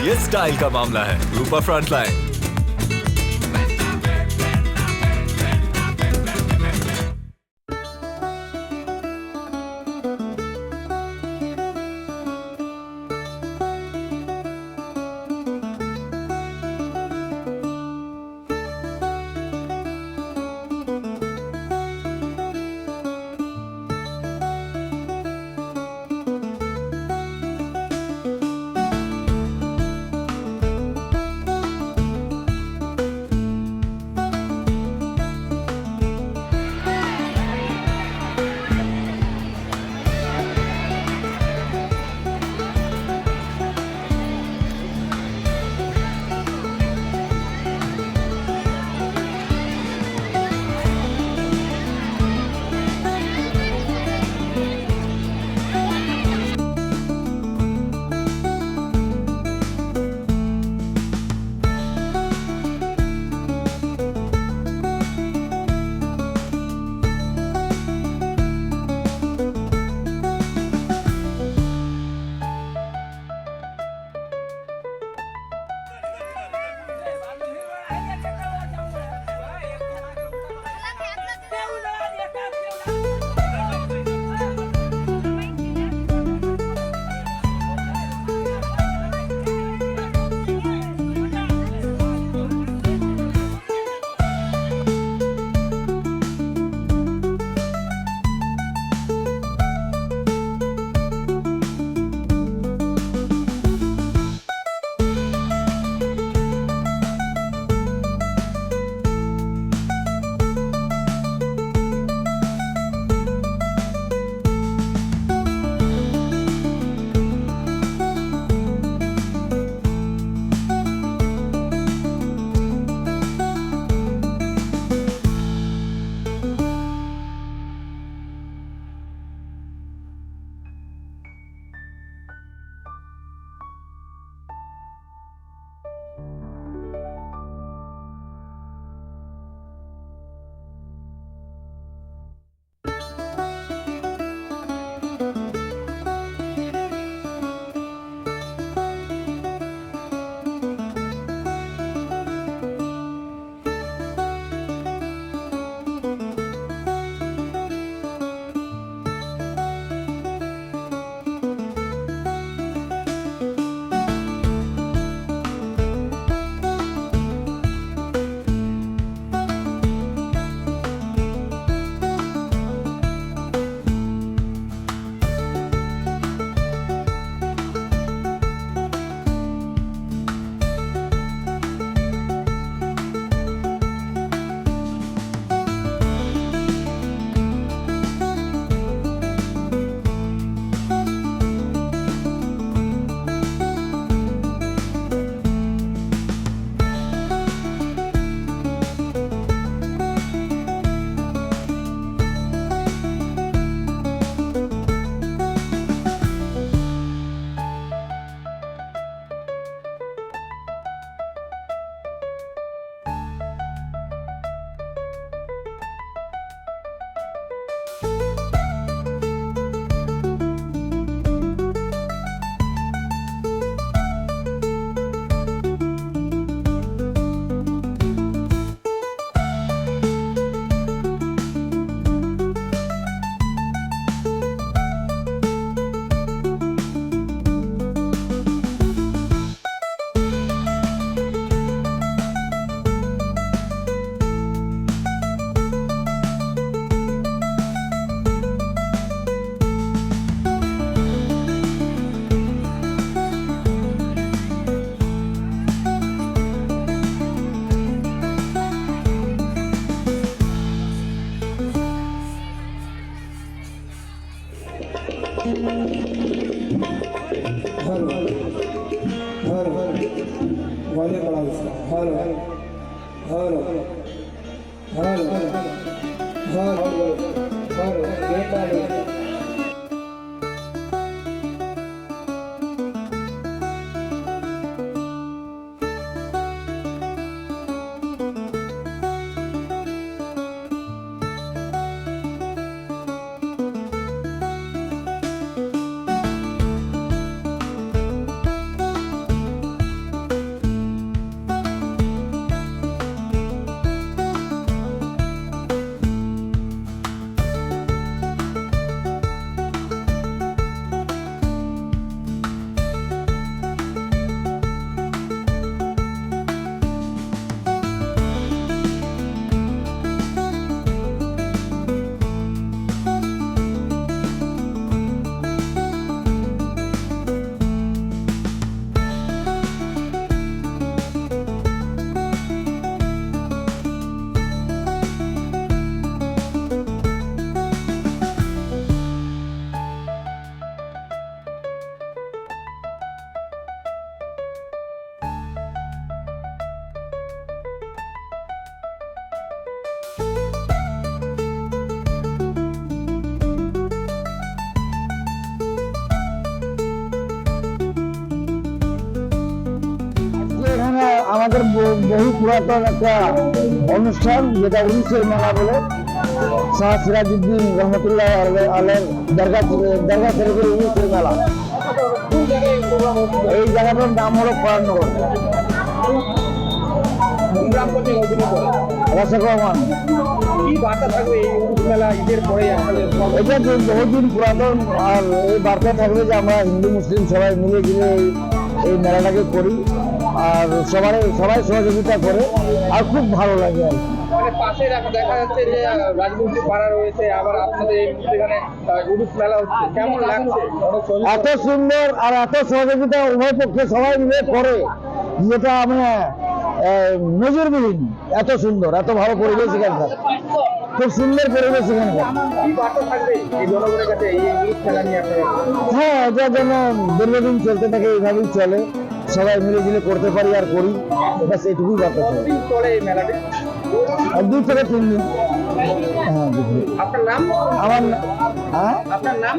ये स्टाइल का मामला है। रूपा फ्रंटलाइन। वाले बड़ा उसका हर हर हर हर हर हर बेटा আমাদের বহু পুরাতন একটা অনুষ্ঠান, যেটা উড়িষ্যার মেলা বলে। শাহ সিরাজউদ্দিন রহমতুল্লাহ আলের দরগা শরীফের উড়িষ্যার মেলা। কোন জায়গায় এই প্রোগ্রাম হচ্ছে? এই জায়গাটার নাম হলো পরানগর, কোন গ্রাম পঞ্চায়েত অধীনে পড়ে? রসগমান। কি বার্তা থাকবে এই উরুস মেলা ঈদের পরে আসলে? এটা যে বহুদিন পুরাতন, আর এই বার্তা থাকবে যে আমরা হিন্দু মুসলিম সবাই মিলে গিয়ে এই মেলাটাকে করি, আর সবাই সহযোগিতা করে, আর খুব ভালো লাগে আর কি। মানে পাশে দেখা যাচ্ছে যে রাজবংশী পাড়া রয়েছে, আবার আপনাদের এই এখানে উরুস মেলা হচ্ছে, কেমন লাগছে? এত সুন্দর আর এত সহযোগিতা উভয় পক্ষে সবাই মিলে করে, যেটা আমরা নজরবিহীন। এত সুন্দর, এত ভালো পরিবেশ এখানকার, খুব সুন্দর পরিবেশ এখানকার। কি বার্তা থাকবে এই জনগণের কাছে এই উরুস মেলা নিয়ে আপনারা? হ্যাঁ, এটা যেন দীর্ঘদিন চলতে থাকে, এইভাবেই চলে, সবাই মিলে ঝিলে করতে পারি আর করি, এটা সেইটুকুই ব্যাপার। কতদিন চলে এই মেলাটি? 2 থেকে 3 দিন। হ্যাঁ, বুঝলি। আপনার নাম? আপনার নাম?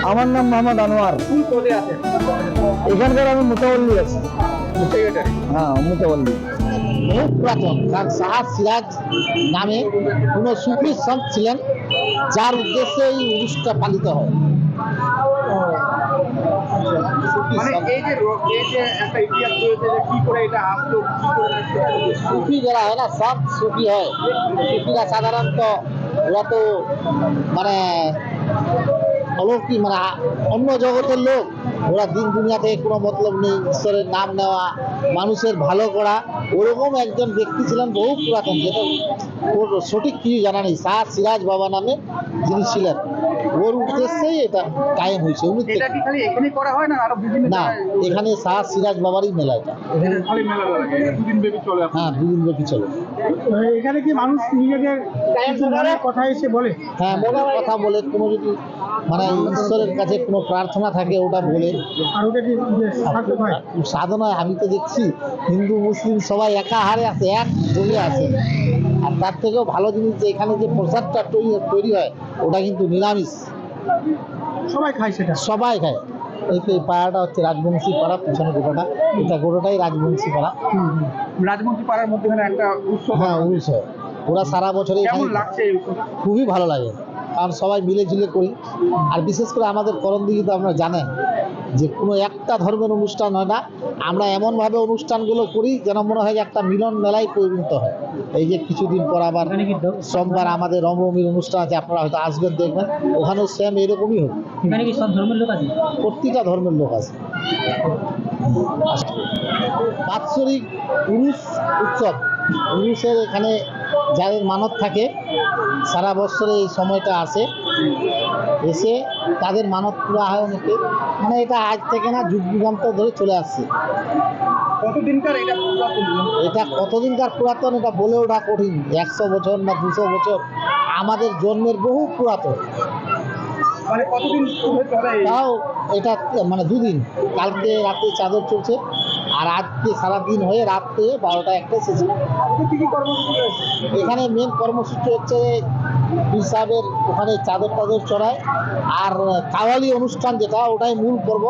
আমার নাম মোহাম্মদ আনোয়ার। কোন পদে আছেন? এখানকার আমি মোতাবল্লি আছি। সেক্রেটারি। হ্যাঁ, মোতাবল্লি। বহু পুরাতন, কারণ শাহ সিরাজ নামে কোনো সুফি সন্ত ছিলেন, যার উদ্দেশ্যে এই উরুসটা পালিত হয়। মানে এই যে একটা ইতিহাস রয়েছে যে কি করে এটা আসলো, কি করে সুফি যারা হয় না, সব সুফি হয়। সুফিরা সাধারণত ওরা তো মানে অলৌকিক, মানে অন্য জগতের লোক। ওরা দিন দুনিয়া থেকে কোনো মতলব নেই, ঈশ্বরের নাম নেওয়া, মানুষের ভালো করা। ওরকম একজন ব্যক্তি ছিলেন বহু পুরাতন, যেটা ওর সঠিক কিছু জানা নেই। শাহ সিরাজ বাবা নামে যিনি ছিলেন, ওর উদ্দেশ্যেই এটা কায়েম হয়েছে। এটা কি খালি এখানেই করা হয় না আরো বিভিন্ন না, জায়গায়? এখানে শাহ সিরাজ বাবারই মেলা এটা। এখানে খালি মেলা লাগে, এটা দুদিন ব্যাপী চলে। হ্যাঁ, 2 দিন ব্যাপী চলে। এখানে কি মানুষ নিজেদের কথা এসে বলে? হ্যাঁ, মনের কথা বলে, কোনো যদি মানে ঈশ্বরের কাছে কোনো প্রার্থনা থাকে ওটা বলে। আর ওটা কি সার্থক হয়? সাধনায় আমি তো দেখছি হিন্দু মুসলিম সবাই একাহারে আছে, এক জমিয়ে আছে। আর তার থেকেও ভালো জিনিস যে এখানে যে প্রসাদটা তৈরি হয়, ওটা কিন্তু নিরামিষ, সবাই খায় সেটা। সবাই খায়। এই তো এই পাড়াটা হচ্ছে রাজবংশী পাড়া, পিছনে গোটাটা, এটা গোটাটাই রাজবংশী পাড়া। রাজবংশী পাড়ার মধ্যে একটা উৎসব। হ্যাঁ, উরুস হয়। ওরা সারা বছরে কেমন লাগছে এই উৎসব? খুবই ভালো লাগে, কারণ সবাই মিলে ঝিলে করি। আর বিশেষ করে আমাদের করণদিঘি তো আপনারা জানেন যে কোনো একটা ধর্মের অনুষ্ঠান হয় না, আমরা এমনভাবে অনুষ্ঠানগুলো করি যেন মনে হয় যে একটা মিলন মেলায় পরিণত হয়। এই যে কিছুদিন পর আবার সোমবার আমাদের রমরমির অনুষ্ঠান আছে, আপনারা হয়তো আসবেন, দেখবেন, ওখানেও সেম এরকমই হবে। এখানে কি সব ধর্মের লোক আছে? প্রতিটা ধর্মের লোক আছে। বাৎসরিক উরুস উৎসব, উরুসের এখানে যাদের মানত থাকে সারা বছরে এই সময়টা আসে, এসে তাদের মানত পুরা হয় অনেকে। মানে এটা আজ থেকে না, যুগ যুগান্তর ধরে চলে আসছে। কতদিনকার এটা পুরাতন? এটা কতদিনকার পুরাতন এটা বলে ওঠা কঠিন, 100 বছর না 200 বছর, আমাদের জন্মের বহু পুরাতন। মানে কতদিন ধরে চলে? তাও এটা মানে 2 দিন, কালকে রাতে চাদর চলছে, আর আজকে সারাদিন হয়ে রাত্রে 12টা 1টা শেষে। কি কি কর্মসূচি রয়েছে? এখানে মেন কর্মসূচি হচ্ছে পীর সাহেবের ওখানে চাদর টাদর চড়ায়, আর কাওয়ালি অনুষ্ঠান যেটা, ওটাই মূল পর্ব।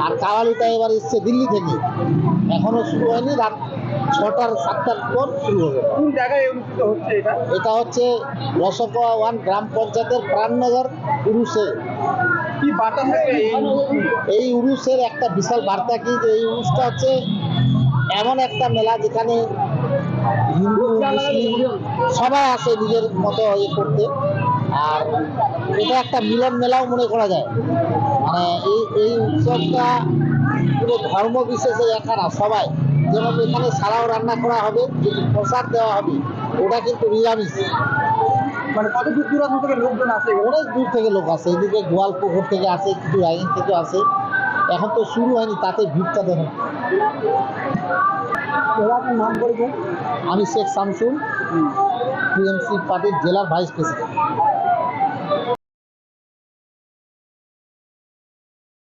আর কাওয়ালিটা এবার এসছে দিল্লি থেকে, এখনো শুরু হয়নি, রাত 6টার 7টার পর শুরু হবে। কোন জায়গায় অনুষ্ঠিত হচ্ছে এটা? এটা হচ্ছে রসগোয়া 1 গ্রাম পঞ্চায়েতের প্রাণনগর উরুসে। কি বার্তা থাকে এই উরুসের একটা বিশাল বার্তা কি, যে এই উরুসটা হচ্ছে এমন একটা মেলা যেখানে হিন্দু মুসলিম সবাই আসে নিজের মতো ইয়ে করতে। আর এটা একটা মিলন মেলাও মনে করা যায়। মানে এই উৎসবটা পুরো ধর্ম বিশেষে একা না, সবাই, যেমন এখানে সারাও রান্না করা হবে, যেটি প্রসাদ দেওয়া হবে, ওটা কিন্তু নিরামিষ। মানে কত দূর দূরান্ত থেকে লোকজন আসে? অনেক দূর থেকে লোক আসে, এদিকে গোয়ালপুকুর থেকে আসে, কিছু রাইন থেকে আসে। এখন তো শুরু হয়নি, তাতে ভিড়টা দেখেন। নাম বলবেন? আমি শেখ শামসুল, টিএমসি পার্টির জেলার ভাইস প্রেসিডেন্ট।